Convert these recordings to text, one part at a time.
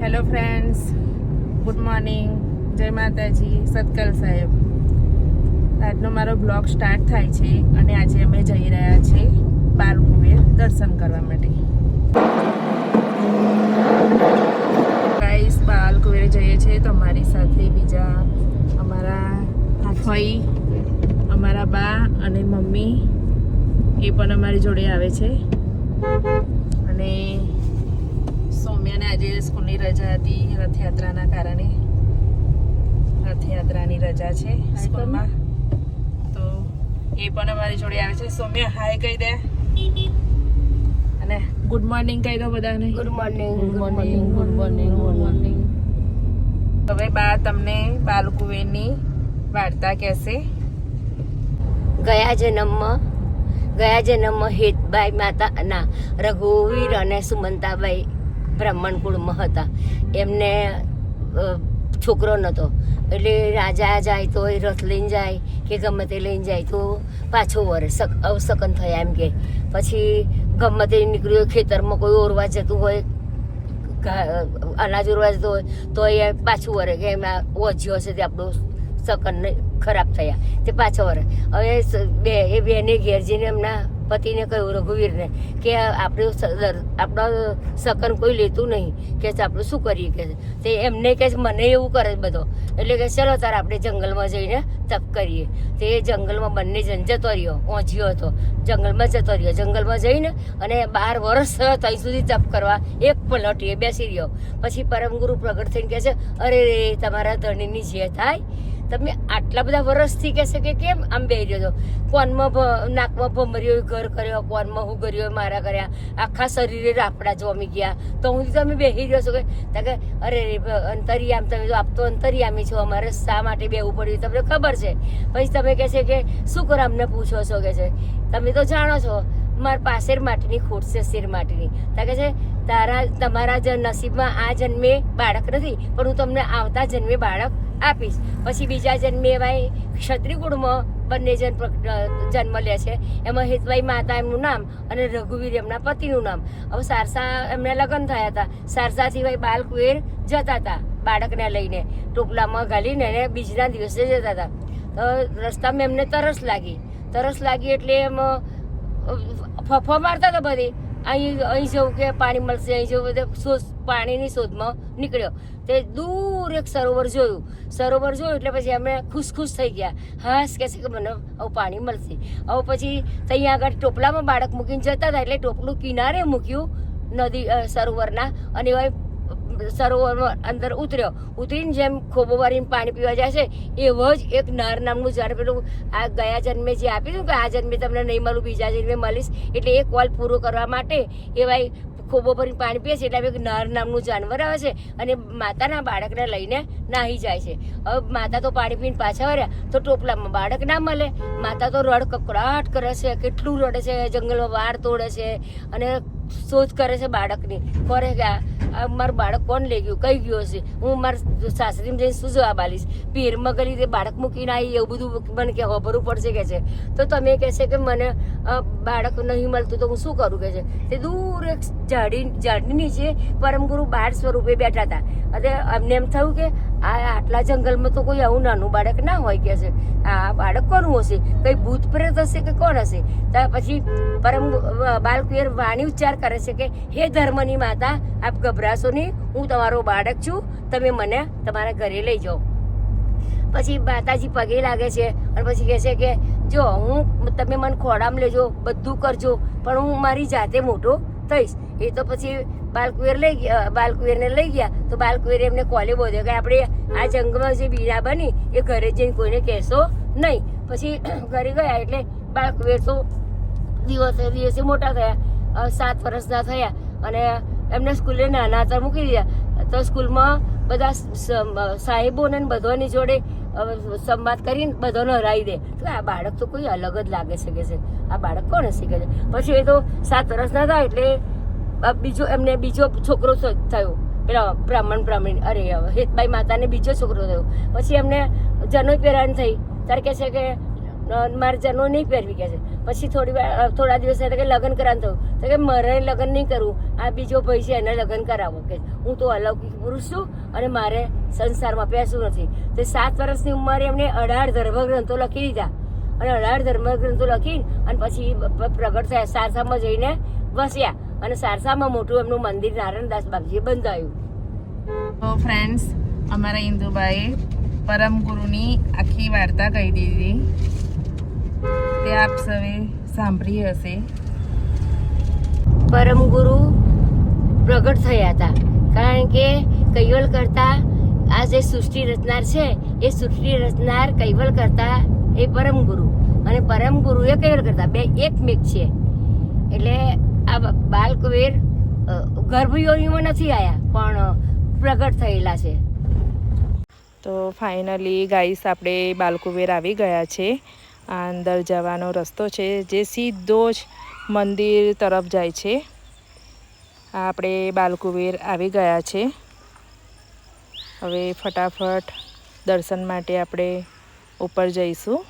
Hello friends, good morning, જય માતાજી, સતકલ સાહેબ. આજનો મારો બ્લોગ સ્ટાર્ટ થાય છે અને આજે અમે જઈ રહ્યા છીએ બાલકુબેર દર્શન કરવા માટે. ગાઈસ, બાલકુબેર જઈએ છીએ તો અમારી સાથે બીજા અમારા ફઈ, અમારા બા અને મમ્મી એ પણ અમારી જોડે આવે છે. અને સૌમ્યાને આજે સ્કૂલની રજા હતી રથયાત્રાના કારણે. રથયાત્રાની રજા છે સ્કૂલમાં, તો એ પણ અમારી જોડે આવે છે. સૌમ્યા, હાય કહી દે અને ગુડ મોર્નિંગ કહી દો બધાને. Good morning. Good morning, good morning, good morning. હવે બા તમને બાલકુબેરની વાર્તા કહેશે. ગયા જન્મમાં હેતબાઈ માતાના રઘુવીર અને સુમંતાબાઈ બ્રાહ્મણ કુળમાં હતા. એમને છોકરો નહોતો, એટલે રાજા જાય તો એ રથ લઈને જાય કે ગમે તે લઈને જાય તો પાછો વરે અવસકન થયા એમ કે. પછી ગમે તે નીકળ્યો ખેતરમાં કોઈ ઓરવા જતું હોય, અનાજ ઓરવા જતું હોય તો એ પાછું વરે કે એમાં ઓછ્યો હશે તે આપણું સકન ખરાબ થયા તે પાછો વરે. હવે એ બેને ઘેર જઈને એમના પતિને કહ્યું રઘુવીરને કે આપણો સકન કોઈ લેતું નહીં કે આપણે શું કરીએ કે. તે એમને કે મને એવું કરે બધો, એટલે કે ચલો તાર આપણે જંગલમાં જઈને તપ કરીએ. તે જંગલમાં બંને જણ જતો રહ્યો, ઓંચ્યો હતો, જંગલમાં જતો રહ્યો. જંગલમાં જઈને અને 12 વર્ષ ત્યાં સુધી તપ કરવા એક પલટીએ બેસી રહ્યો. પછી પરમગુરુ પ્રગટ થઈને કહે છે, અરે રે તમારા ધણીની જે થાય, તમે આટલા બધા વર્ષથી કહેશે કે કેમ આમ બેસી રહ્યો છો? કોનમાં નાકમાં ભમર્યો ઘર કર્યો, કોનમાં હું કર્યો મારા કર્યા, આખા શરીરે રાપડા જોમી ગયા, તો હું તમે બેસી રહ્યો છો કે અરે અંતરિયામ, તમે તો આપ તો અંતરિયામી છો, અમારે શા માટે બેહવું પડ્યું તમને ખબર છે? પછી તમે કહે છે કે શું કરો અમને પૂછો છો કે છે, તમે તો જાણો છો મારા પાસેર માટીની ખોટ છે, શેર માટીની. તા કે છે તમારા નસીબમાં આ જન્મે બાળક નથી, પણ હું તમને આવતા જન્મે બાળક આપીશ. પછી બીજા જન્મે એવા ક્ષત્રિય કુળમાં બંને જન્મ લે છે. એમાં હેતબાઈ માતા એમનું નામ અને રઘુવીર એમના પતિનું નામ. હવે સારસા એમને લગ્ન થયા હતા. સારસાથી ભાઈ બાલકુબેર જતા હતા બાળકને લઈને, ટોપલામાં ઘાલીને એને બીજના દિવસે જતા હતા. તો રસ્તામાં એમને તરસ લાગી એટલે એમ ફફા મારતા હતા બધી, અહીં જવું કે પાણી મળશે, અહીં જવું, બધે પાણીની શોધમાં નીકળ્યો. તે દૂર એક સરોવર જોયું એટલે પછી અમે ખુશ થઈ ગયા. હાસ કહે છે કે મને હવે પાણી મળશે. હવે પછી ત્યાં આગળ ટોપલામાં બાળક મૂકીને જતા હતા, એટલે ટોપલું કિનારે મૂક્યું નદી સરોવરના, અને એવા સરોવરમાં અંદર ઉતરીને જેમ ખોબો વારીને પાણી પીવા જાય છે, એવો જ એક નર નામનું ઝાડ, પેલું આ ગયા જન્મે જે આપ્યું કે આ જન્મે તમને નહીં મળું, બીજા જન્મે મળીશ, એટલે એ કોલ પૂરો કરવા માટે એવા ખોબો ભરીને પાણી પીએ છે. એટલે એક નર નામનું જાનવર આવે છે અને માતાના બાળકને લઈને નાહી જાય છે. હવે માતા તો પાણી પીને પાછા વર્યા તો ટોપલામાં બાળક ના મળે. માતા તો રડ કકડાટ કરે છે, કેટલું રડે છે, જંગલમાં વાર તોડે છે અને શોધ કરે છે બાળકની. ખરે કે મારું બાળક કોણ લઈ ગયું, કઈ ગયું હશે, હું મારા સાસરીમાં જઈને શું જવાબ આલીશ? પીરમાં ગલી તે બાળક મૂકીને આવી, એવું બધું મને કે ખબરું પડશે કે છે. તો તમે કહેશે કે મને બાળક નહીં મળતું તો હું શું કરું કે છે. તે દૂર એક ઝાડની નીચે પરમગુરુ બાળ સ્વરૂપે બેઠા હતા. અને અમને એમ થયું કે આટલા જંગલમાં તો કોઈ આવું નાનું બાળક ના હોય કે છે, આ બાળક કોનું હશે, કઈ ભૂત પ્રેત હશે કે કોણ હશે? ત્યાર પછી બાલકુબેર વાણી ઉચ્ચાર કરે છે કે હે ધર્મની માતા, આપ ગભરાશો નહીં, હું તમારો બાળક છું, તમે મને તમારા ઘરે લઈ જાઓ. પછી માતાજી પગે લાગે છે અને પછી કહે છે કે જો તમે મને ખોડામાં લેજો, બધું કરજો, પણ હું મારી જાતે મોટો થઈશ. એ તો પછી બાલકુબેરને લઈ ગયા. તો બાલકુબેરે એમને કોલે બોલ્યો કે આપણે આ જંગમાં જે બીના બની એ ઘરે જઈને કોઈને કહેશો નહીં. પછી ઘરે ગયા એટલે બાલકુબેર તો દિવસે મોટા થયા, 7 વર્ષના થયા અને એમને સ્કૂલે નાના હતા મૂકી દીધા. તો સ્કૂલમાં બધા સાહેબોને બધાની જોડે સંવાદ કરીને બધાને હરાવી દે. તો આ બાળક તો કોઈ અલગ જ લાગે છે કે છે, આ બાળક કોણ હશે કે છે. પછી એ તો 7 વર્ષના થાય એટલે બીજો છોકરો થયો, પેલા બ્રાહ્મણ હેતબાઈ માતાને બીજો છોકરો થયો. પછી એમને જનોઈ પહેરાવાની થઈ. ત્યારે કહે છે કે મારા જનો નહીં પહેરવી કે છે. પછી થોડા દિવસ કે લગ્ન કરાવવાનું થયું તો કે મારે લગ્ન નહીં કરવું, આ બીજો ભાઈ છે એને લગ્ન કરાવો કે હું તો અલૌકિક પુરુષ છું અને મારે સંસારમાં બેસવું નથી. તે 7 વર્ષની ઉંમરે એમને 18 ધર્મગ્રંથો લખી દીધા અને 18 ધર્મગ્રંથો લખીને અને પછી પ્રગટ થયા, સારસામાં જઈને વસ્યા અને સારસામાં મોટું એમનું મંદિર નારાયણદાસ બાપજીએ બંધાયું. તો ફ્રેન્ડ્સ, અમારા ઇન્દુબાએ પરમ ગુરુની આખી વાર્તા કહી દીધી, તે આપ સૌએ સાંભળી હશે. પરમ ગુરુ પ્રગટ થયા હતા કારણ કે કૈવલ કરતા આ જે સૃષ્ટિ રચનાર છે એ સૃષ્ટિ રચનાર કૈવલ કરતા એ પરમ ગુરુ અને પરમ ગુરુ એ કૈવલ કરતા બે એકમેક છે. એટલે આ બાલકુબેર ગર્ભયોનીમાં નથી આવ્યા પણ પ્રગટ થયેલા છે. તો ફાઇનલી ગાઈસ આપણે બાલકુબેર આવી ગયા છે. આ અંદર જવાનો રસ્તો છે જે સીધો જ મંદિર તરફ જાય છે. આ આપણે બાલકુબેર આવી ગયા છે. હવે ફટાફટ દર્શન માટે આપણે ઉપર જઈશું.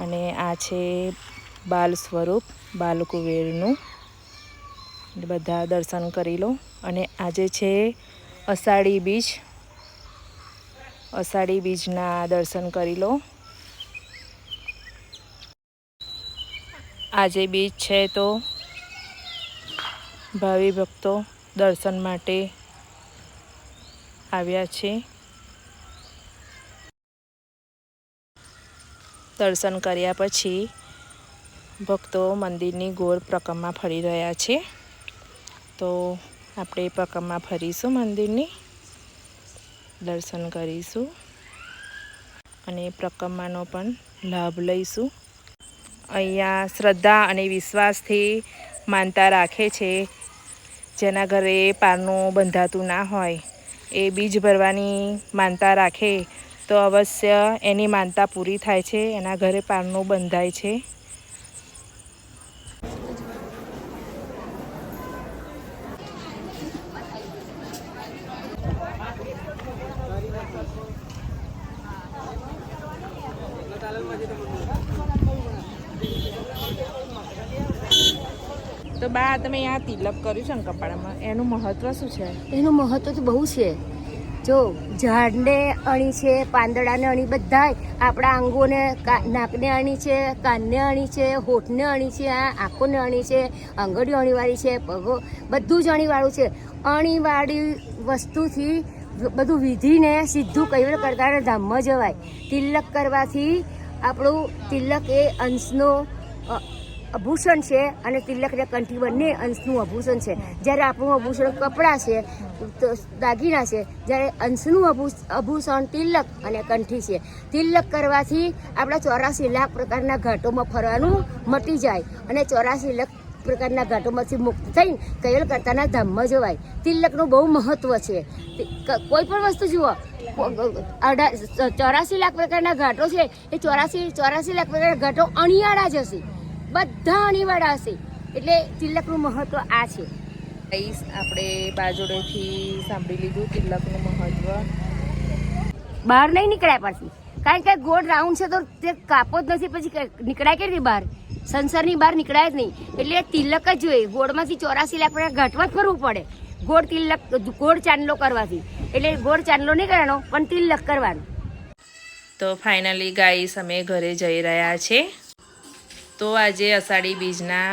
અને આ છે બાલ સ્વરૂપ બાલકુબેરનું. બધા દર્શન કરી લો. અને આજે છે અષાઢી બીજ, અષાઢી બીજના દર્શન કરી લો. આજે બીજ છે તો ભાવિ ભક્તો દર્શન માટે આવ્યા છે. દર્શન કર્યા પછી ભક્તો મંદિરની ગોળ પ્રક્રમા ફરી રહ્યા છે. તો આપણે પ્રક્રમા ફરીશું, મંદિરની દર્શન કરીશું અને પ્રક્રમાનો પણ લાભ લઈશું. અહીંયા શ્રદ્ધા અને વિશ્વાસથી માનતા રાખે છે. જેના ઘરે પારનું બંધાતું ના હોય એ બીજ ભરવાની માનતા રાખે તો અવશ્ય એની માનતા પૂરી થાય છે, એના ઘરે પારનું બંધાય છે. તો બા, તમે અહીંયા તિલક કર્યું છે ને કપાળામાં, એનું મહત્વ શું છે? એનું મહત્વ તો બહુ છે. જો ઝાડને અણી છે, પાંદડાને અણી, બધા આપણા અંગોને, નાકને અણી છે, કાનને અણી છે, હોઠને અણી છે, આંખોને અણી છે, આંગળીઓ અણીવાળી છે, પગો બધું જ અણીવાળું છે. અણીવાળી વસ્તુથી બધું વિધિને સીધું કૈવલ કરતા ધામમાં જવાય. તિલક કરવાથી આપણું તિલક એ અંશનો આભૂષણ છે અને તિલક ને કંઠી બંને અંશનું આભૂષણ છે. જ્યારે આપણું આભૂષણ કપડાં છે, દાગીના છે, જ્યારે અંશનું આભૂષણ તિલક અને કંઠી છે. તિલક કરવાથી આપણા 84 લાખ પ્રકારના ઘાટોમાં ફરવાનું મટી જાય અને 84 લાખ પ્રકારના ઘાટોમાંથી મુક્ત થઈને કૈવલ કરતાના ધામમાં જવાય. તિલકનું બહુ મહત્વ છે. કોઈ પણ વસ્તુ જુઓ, 84 લાખ પ્રકારના ઘાટો છે એ 84 લાખ પ્રકારના ઘાટો અણિયાળા જ હશે, બધા અણીવાળા હશે. એટલે તિલકનું મહત્વ આ છે. આપણે બાજોડેથી સાંભળી લીધું તિલકનું મહત્વ. બહાર નહીં નીકળ્યા પછી, કારણ કે ગોળ રાઉન્ડ છે તો તે કાપો જ નથી, પછી નીકળાય કે નહીં બહાર, સંસારની બહાર નીકળાય જ નહીં. એટલે તિલક જ જોઈએ. ગોળમાંથી 84 લાખ પ્રકાર ઘાટમાં જ ફરવું પડે. ગોળ તિલક, ગોળ ચાંદલો કરવાથી. એટલે ગોળ ચાંદલો નહીં કરવાનો પણ તિલક કરવાનું. તો ફાઇનલી ગાઈસ, અમે ઘરે જઈ રહ્યા છે. તો આજે અષાઢી બીજના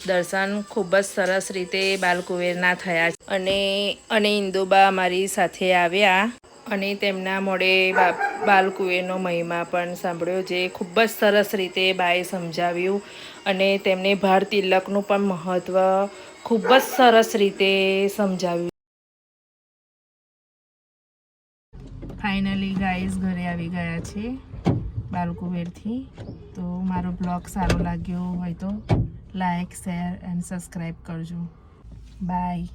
દર્શન ખૂબ જ સરસ રીતે બાલકુબેરના થયા છે. અને ઇન્દુબા અમારી સાથે આવ્યા અને તેમના મોડે બાલકુબેરનો મહિમા પણ સાંભળ્યો, જે ખૂબ જ સરસ રીતે બાએ સમજાવ્યું. અને તેમને ભાર તિલકનું પણ મહત્ત્વ ખૂબ જ સરસ રીતે સમજાવ્યું. ફાઇનલી ગાઈસ, ઘરે આવી ગયા છે બાલકુબેરથી. તો મારો બ્લોગ સારો લાગ્યો હોય તો લાઈક, શેર એન્ડ સબસ્ક્રાઈબ કરજો. બાય.